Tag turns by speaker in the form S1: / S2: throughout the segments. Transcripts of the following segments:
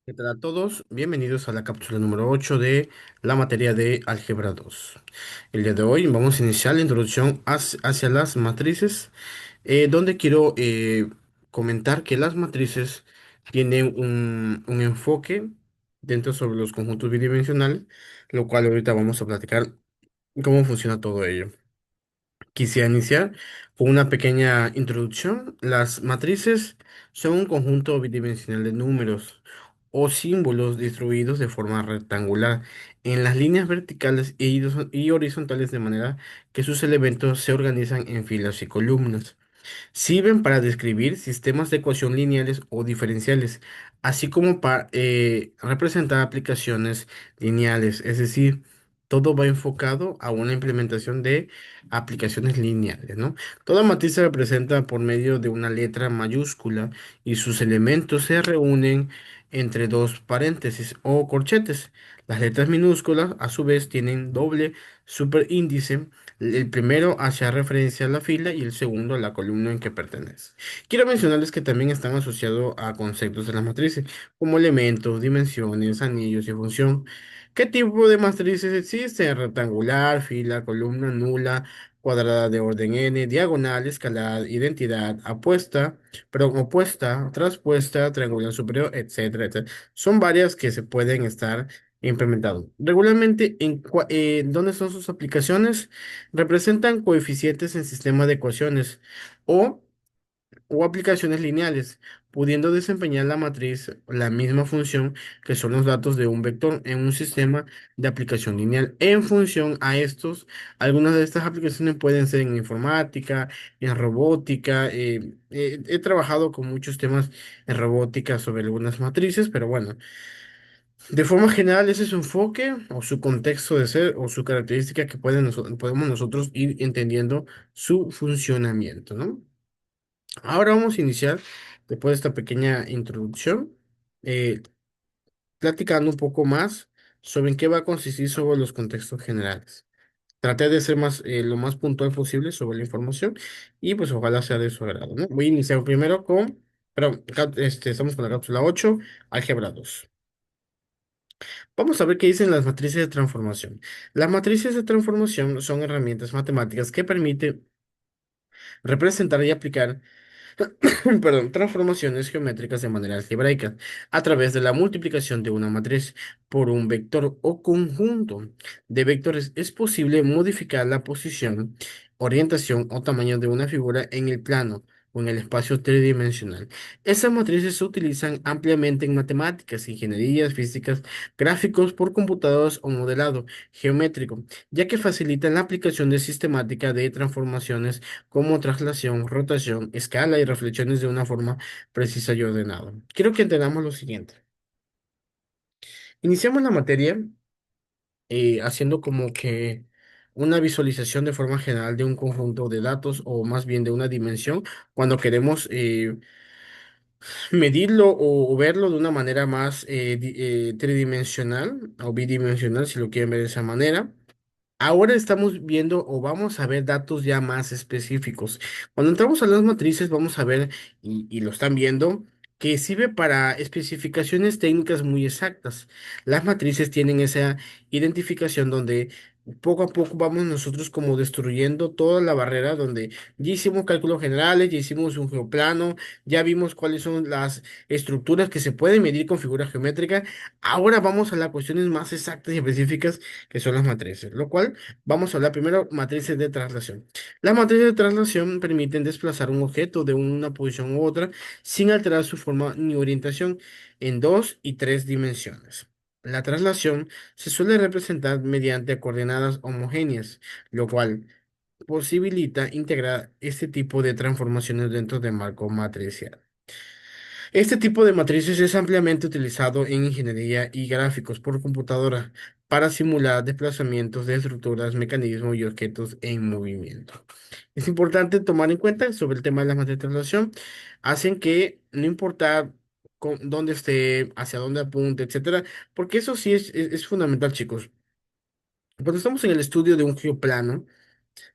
S1: ¿Qué tal a todos? Bienvenidos a la cápsula número 8 de la materia de álgebra 2. El día de hoy vamos a iniciar la introducción hacia las matrices, donde quiero comentar que las matrices tienen un enfoque dentro sobre los conjuntos bidimensionales, lo cual ahorita vamos a platicar cómo funciona todo ello. Quisiera iniciar con una pequeña introducción. Las matrices son un conjunto bidimensional de números o símbolos distribuidos de forma rectangular en las líneas verticales y horizontales de manera que sus elementos se organizan en filas y columnas. Sirven para describir sistemas de ecuación lineales o diferenciales, así como para representar aplicaciones lineales, es decir, todo va enfocado a una implementación de aplicaciones lineales, ¿no? Toda matriz se representa por medio de una letra mayúscula y sus elementos se reúnen entre dos paréntesis o corchetes. Las letras minúsculas, a su vez, tienen doble superíndice. El primero hace referencia a la fila y el segundo a la columna en que pertenece. Quiero mencionarles que también están asociados a conceptos de las matrices, como elementos, dimensiones, anillos y función. ¿Qué tipo de matrices existen? Rectangular, fila, columna, nula, cuadrada de orden n, diagonal, escalar, identidad, opuesta, traspuesta, triangular superior, etcétera, etcétera. Son varias que se pueden estar implementando. Regularmente, ¿dónde son sus aplicaciones? Representan coeficientes en sistemas de ecuaciones o, o aplicaciones lineales, pudiendo desempeñar la matriz la misma función que son los datos de un vector en un sistema de aplicación lineal. En función a estos, algunas de estas aplicaciones pueden ser en informática, en robótica. He trabajado con muchos temas en robótica sobre algunas matrices, pero bueno. De forma general, ese es su enfoque o su contexto de ser o su característica que podemos nosotros ir entendiendo su funcionamiento, ¿no? Ahora vamos a iniciar, después de esta pequeña introducción, eh, platicando un poco más sobre en qué va a consistir sobre los contextos generales. Traté de ser lo más puntual posible sobre la información y pues ojalá sea de su agrado, ¿no? Voy a iniciar primero estamos con la cápsula 8, álgebra 2. Vamos a ver qué dicen las matrices de transformación. Las matrices de transformación son herramientas matemáticas que permiten representar y aplicar perdón, transformaciones geométricas de manera algebraica a través de la multiplicación de una matriz por un vector o conjunto de vectores. Es posible modificar la posición, orientación o tamaño de una figura en el plano o en el espacio tridimensional. Esas matrices se utilizan ampliamente en matemáticas, ingenierías, físicas, gráficos por computadoras o modelado geométrico, ya que facilitan la aplicación de sistemática de transformaciones como traslación, rotación, escala y reflexiones de una forma precisa y ordenada. Quiero que entendamos lo siguiente. Iniciamos la materia haciendo como que una visualización de forma general de un conjunto de datos o más bien de una dimensión cuando queremos medirlo o verlo de una manera más tridimensional o bidimensional, si lo quieren ver de esa manera. Ahora estamos viendo o vamos a ver datos ya más específicos. Cuando entramos a las matrices vamos a ver, y lo están viendo, que sirve para especificaciones técnicas muy exactas. Las matrices tienen esa identificación donde poco a poco vamos nosotros como destruyendo toda la barrera donde ya hicimos cálculos generales, ya hicimos un geoplano, ya vimos cuáles son las estructuras que se pueden medir con figura geométrica. Ahora vamos a las cuestiones más exactas y específicas que son las matrices, lo cual vamos a hablar primero matrices de traslación. Las matrices de traslación permiten desplazar un objeto de una posición u otra sin alterar su forma ni orientación en dos y tres dimensiones. La traslación se suele representar mediante coordenadas homogéneas, lo cual posibilita integrar este tipo de transformaciones dentro del marco matricial. Este tipo de matrices es ampliamente utilizado en ingeniería y gráficos por computadora para simular desplazamientos de estructuras, mecanismos y objetos en movimiento. Es importante tomar en cuenta sobre el tema de la matriz de traslación, hacen que no importa dónde esté, hacia dónde apunte, etcétera, porque eso sí es fundamental, chicos. Cuando estamos en el estudio de un geoplano,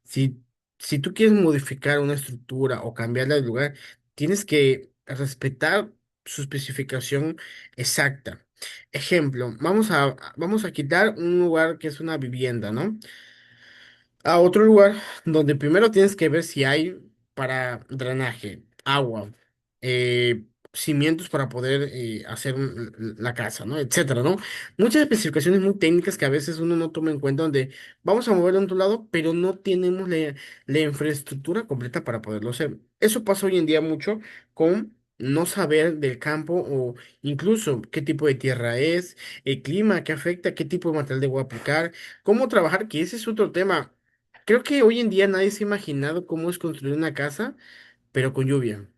S1: si, si tú quieres modificar una estructura o cambiarla de lugar, tienes que respetar su especificación exacta. Ejemplo, vamos a quitar un lugar que es una vivienda, ¿no? A otro lugar donde primero tienes que ver si hay para drenaje, agua, cimientos para poder hacer la casa, ¿no? Etcétera, ¿no? Muchas especificaciones muy técnicas que a veces uno no toma en cuenta donde vamos a moverlo a otro lado, pero no tenemos la infraestructura completa para poderlo hacer. Eso pasa hoy en día mucho con no saber del campo o incluso qué tipo de tierra es, el clima que afecta, qué tipo de material debo aplicar, cómo trabajar, que ese es otro tema. Creo que hoy en día nadie se ha imaginado cómo es construir una casa, pero con lluvia.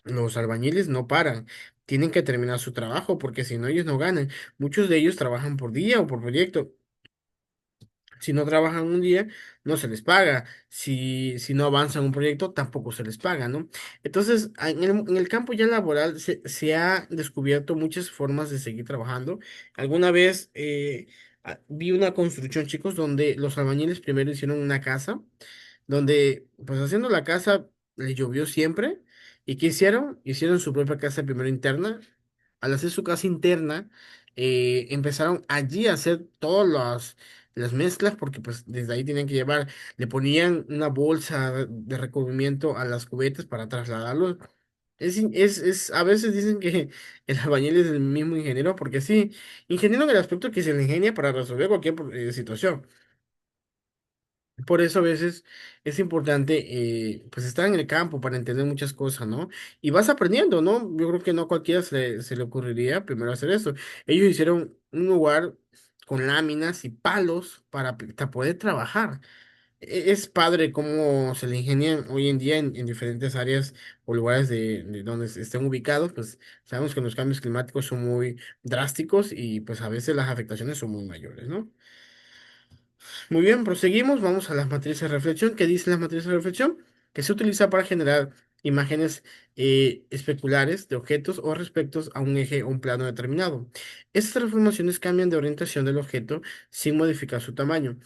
S1: Los albañiles no paran, tienen que terminar su trabajo porque si no ellos no ganan. Muchos de ellos trabajan por día o por proyecto. Si no trabajan un día, no se les paga. Si no avanzan un proyecto, tampoco se les paga, ¿no? Entonces, en el campo ya laboral se ha descubierto muchas formas de seguir trabajando. Alguna vez vi una construcción, chicos, donde los albañiles primero hicieron una casa donde, pues haciendo la casa, le llovió siempre. ¿Y qué hicieron? Hicieron su propia casa primero interna. Al hacer su casa interna, empezaron allí a hacer todas las mezclas, porque pues desde ahí tenían que llevar, le ponían una bolsa de recubrimiento a las cubetas para trasladarlos. A veces dicen que el albañil es el mismo ingeniero, porque sí, ingeniero en el aspecto que se le ingenia para resolver cualquier situación. Por eso a veces es importante pues estar en el campo para entender muchas cosas, ¿no? Y vas aprendiendo, ¿no? Yo creo que no a cualquiera se le ocurriría primero hacer eso. Ellos hicieron un lugar con láminas y palos para poder trabajar. Es padre cómo se le ingenian hoy en día en diferentes áreas o lugares de donde estén ubicados, pues sabemos que los cambios climáticos son muy drásticos y pues a veces las afectaciones son muy mayores, ¿no? Muy bien, proseguimos. Vamos a las matrices de reflexión. ¿Qué dicen las matrices de reflexión? Que se utiliza para generar imágenes especulares de objetos o respecto a un eje o un plano determinado. Estas transformaciones cambian de orientación del objeto sin modificar su tamaño,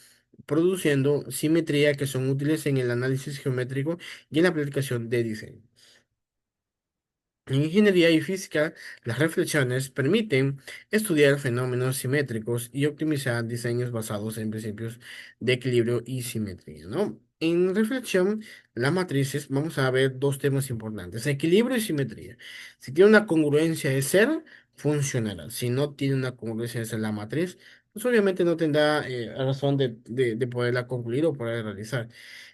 S1: produciendo simetría que son útiles en el análisis geométrico y en la aplicación de diseño. En ingeniería y física, las reflexiones permiten estudiar fenómenos simétricos y optimizar diseños basados en principios de equilibrio y simetría, ¿no? En reflexión, las matrices, vamos a ver dos temas importantes, equilibrio y simetría. Si tiene una congruencia de ser, funcionará. Si no tiene una congruencia de ser la matriz, pues obviamente no tendrá razón de poderla concluir o poder realizar.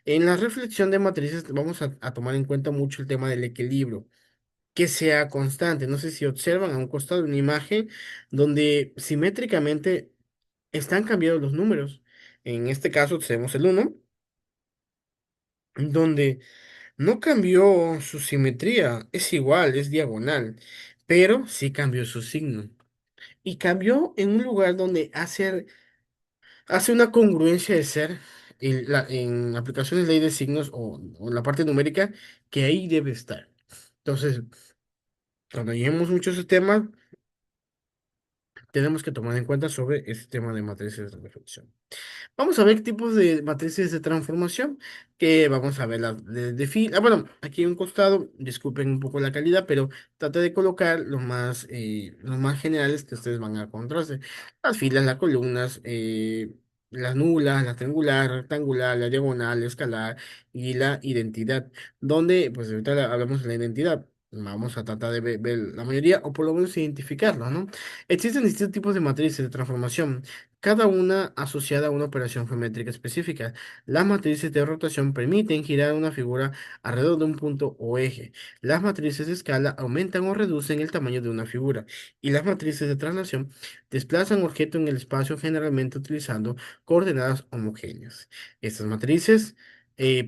S1: En la reflexión de matrices vamos a tomar en cuenta mucho el tema del equilibrio que sea constante. No sé si observan a un costado de una imagen donde simétricamente están cambiados los números. En este caso tenemos el uno donde no cambió su simetría, es igual, es diagonal, pero sí cambió su signo. Y cambió en un lugar donde hace una congruencia de ser en aplicaciones de ley de signos o en la parte numérica que ahí debe estar. Entonces, cuando lleguemos mucho a ese tema, tenemos que tomar en cuenta sobre este tema de matrices de reflexión. Vamos a ver tipos de matrices de transformación, que vamos a ver las de fila. Bueno, aquí en un costado, disculpen un poco la calidad, pero trata de colocar los más generales que ustedes van a encontrarse. Las filas, las columnas, las nulas, la triangular, rectangular, la diagonal, la escalar y la identidad, donde pues ahorita hablamos de la identidad. Vamos a tratar de ver la mayoría o por lo menos identificarla, ¿no? Existen distintos tipos de matrices de transformación, cada una asociada a una operación geométrica específica. Las matrices de rotación permiten girar una figura alrededor de un punto o eje. Las matrices de escala aumentan o reducen el tamaño de una figura. Y las matrices de traslación desplazan objetos en el espacio generalmente utilizando coordenadas homogéneas. Estas matrices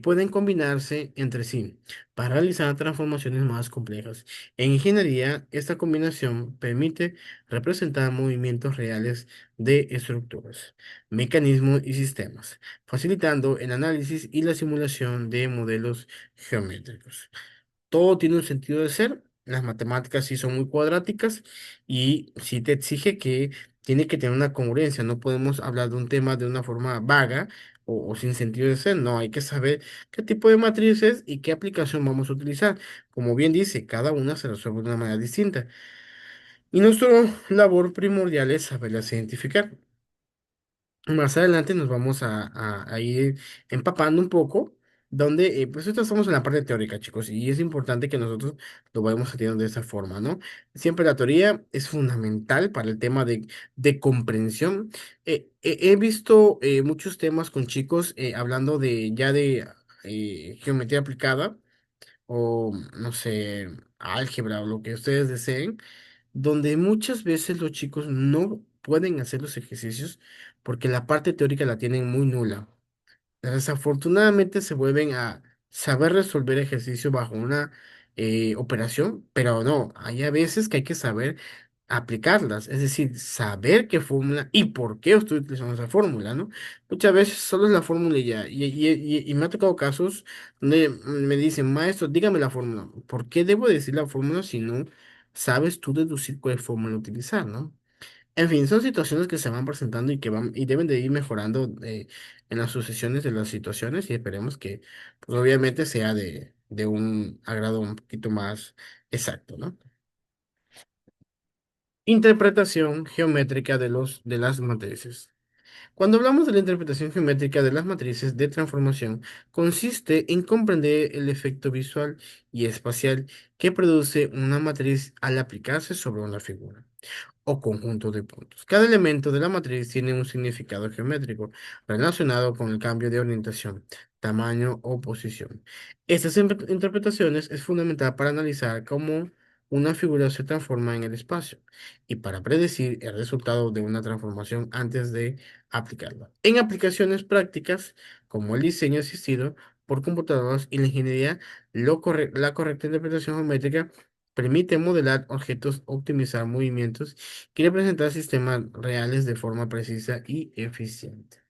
S1: pueden combinarse entre sí para realizar transformaciones más complejas. En ingeniería, esta combinación permite representar movimientos reales de estructuras, mecanismos y sistemas, facilitando el análisis y la simulación de modelos geométricos. Todo tiene un sentido de ser. Las matemáticas sí son muy cuadráticas y sí te exige que tiene que tener una congruencia. No podemos hablar de un tema de una forma vaga o sin sentido de ser. No, hay que saber qué tipo de matriz es y qué aplicación vamos a utilizar. Como bien dice, cada una se resuelve de una manera distinta. Y nuestra labor primordial es saberlas identificar. Más adelante nos vamos a ir empapando un poco, donde pues esto estamos en la parte teórica, chicos, y es importante que nosotros lo vayamos haciendo de esa forma, ¿no? Siempre la teoría es fundamental para el tema de comprensión. He visto muchos temas con chicos hablando de ya de geometría aplicada o, no sé, álgebra o lo que ustedes deseen donde muchas veces los chicos no pueden hacer los ejercicios porque la parte teórica la tienen muy nula. Desafortunadamente se vuelven a saber resolver ejercicio bajo una operación, pero no, hay a veces que hay que saber aplicarlas, es decir, saber qué fórmula y por qué estoy utilizando esa fórmula, ¿no? Muchas veces solo es la fórmula y ya, y me ha tocado casos donde me dicen, maestro, dígame la fórmula, ¿por qué debo decir la fórmula si no sabes tú deducir cuál fórmula utilizar, ¿no? En fin, son situaciones que se van presentando y que van y deben de ir mejorando en las sucesiones de las situaciones y esperemos que, pues obviamente sea de un agrado un poquito más exacto, ¿no? Interpretación geométrica de las matrices. Cuando hablamos de la interpretación geométrica de las matrices de transformación, consiste en comprender el efecto visual y espacial que produce una matriz al aplicarse sobre una figura o conjunto de puntos. Cada elemento de la matriz tiene un significado geométrico relacionado con el cambio de orientación, tamaño o posición. Estas interpretaciones es fundamental para analizar cómo una figura se transforma en el espacio y para predecir el resultado de una transformación antes de aplicarla. En aplicaciones prácticas, como el diseño asistido por computadoras y la ingeniería, la correcta interpretación geométrica permite modelar objetos, optimizar movimientos y representar sistemas reales de forma precisa y eficiente.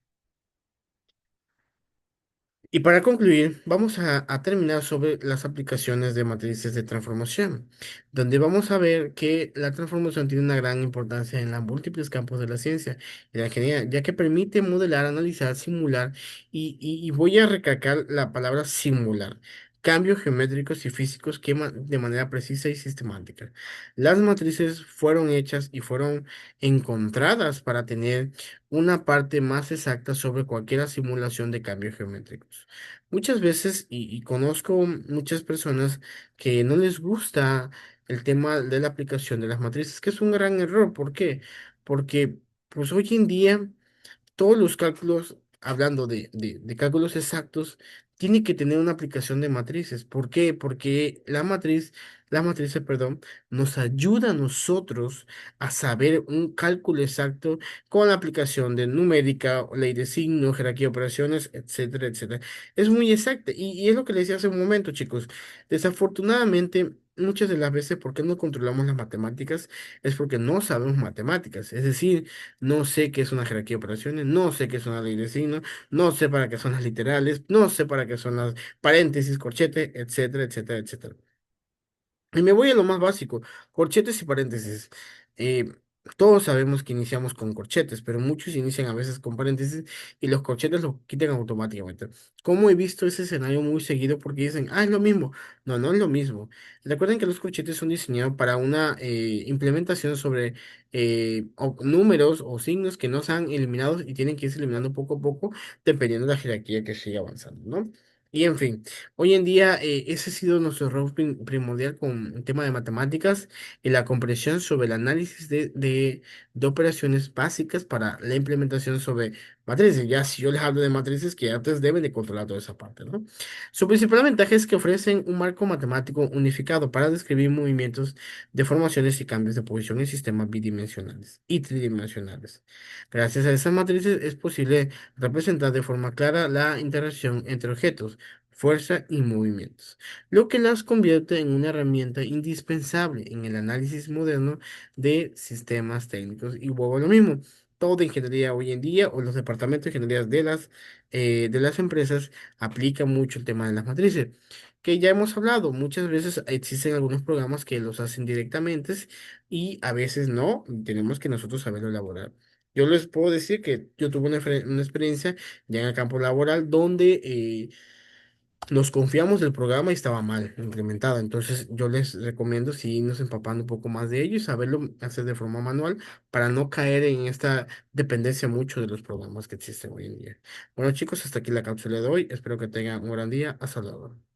S1: Y para concluir, vamos a terminar sobre las aplicaciones de matrices de transformación, donde vamos a ver que la transformación tiene una gran importancia en los múltiples campos de la ciencia y la ingeniería, ya que permite modelar, analizar, simular, y voy a recalcar la palabra simular, cambios geométricos y físicos de manera precisa y sistemática. Las matrices fueron hechas y fueron encontradas para tener una parte más exacta sobre cualquier simulación de cambios geométricos. Muchas veces, y conozco muchas personas que no les gusta el tema de la aplicación de las matrices, que es un gran error. ¿Por qué? Porque pues hoy en día todos los cálculos, hablando de cálculos exactos, tiene que tener una aplicación de matrices. ¿Por qué? Porque las matrices, perdón, nos ayuda a nosotros a saber un cálculo exacto con la aplicación de numérica, ley de signos, jerarquía de operaciones, etcétera, etcétera. Es muy exacta y es lo que les decía hace un momento, chicos. Desafortunadamente, muchas de las veces, ¿por qué no controlamos las matemáticas? Es porque no sabemos matemáticas. Es decir, no sé qué es una jerarquía de operaciones, no sé qué es una ley de signos, no sé para qué son las literales, no sé para qué son las paréntesis, corchete, etcétera, etcétera, etcétera. Y me voy a lo más básico, corchetes y paréntesis. Eh, todos sabemos que iniciamos con corchetes, pero muchos inician a veces con paréntesis y los corchetes los quitan automáticamente. Como he visto ese escenario muy seguido porque dicen, ah, es lo mismo. No, no es lo mismo. Recuerden que los corchetes son diseñados para una implementación sobre números o signos que no se han eliminados y tienen que irse eliminando poco a poco dependiendo de la jerarquía que siga avanzando, ¿no? Y en fin. Hoy en día, ese ha sido nuestro rol primordial con el tema de matemáticas y la comprensión sobre el análisis de operaciones básicas para la implementación sobre matrices. Ya si yo les hablo de matrices, que antes deben de controlar toda esa parte, ¿no? Su principal ventaja es que ofrecen un marco matemático unificado para describir movimientos, deformaciones y cambios de posición en sistemas bidimensionales y tridimensionales. Gracias a esas matrices es posible representar de forma clara la interacción entre objetos fuerza y movimientos, lo que las convierte en una herramienta indispensable en el análisis moderno de sistemas técnicos. Y vuelvo a lo mismo, toda ingeniería hoy en día o los departamentos de ingeniería de las empresas aplican mucho el tema de las matrices. Que ya hemos hablado, muchas veces existen algunos programas que los hacen directamente y a veces no, y tenemos que nosotros saberlo elaborar. Yo les puedo decir que yo tuve una experiencia ya en el campo laboral donde nos confiamos del programa y estaba mal implementado. Entonces yo les recomiendo si irnos empapando un poco más de ello y saberlo hacer de forma manual para no caer en esta dependencia mucho de los programas que existen hoy en día. Bueno chicos, hasta aquí la cápsula de hoy. Espero que tengan un gran día. Hasta luego.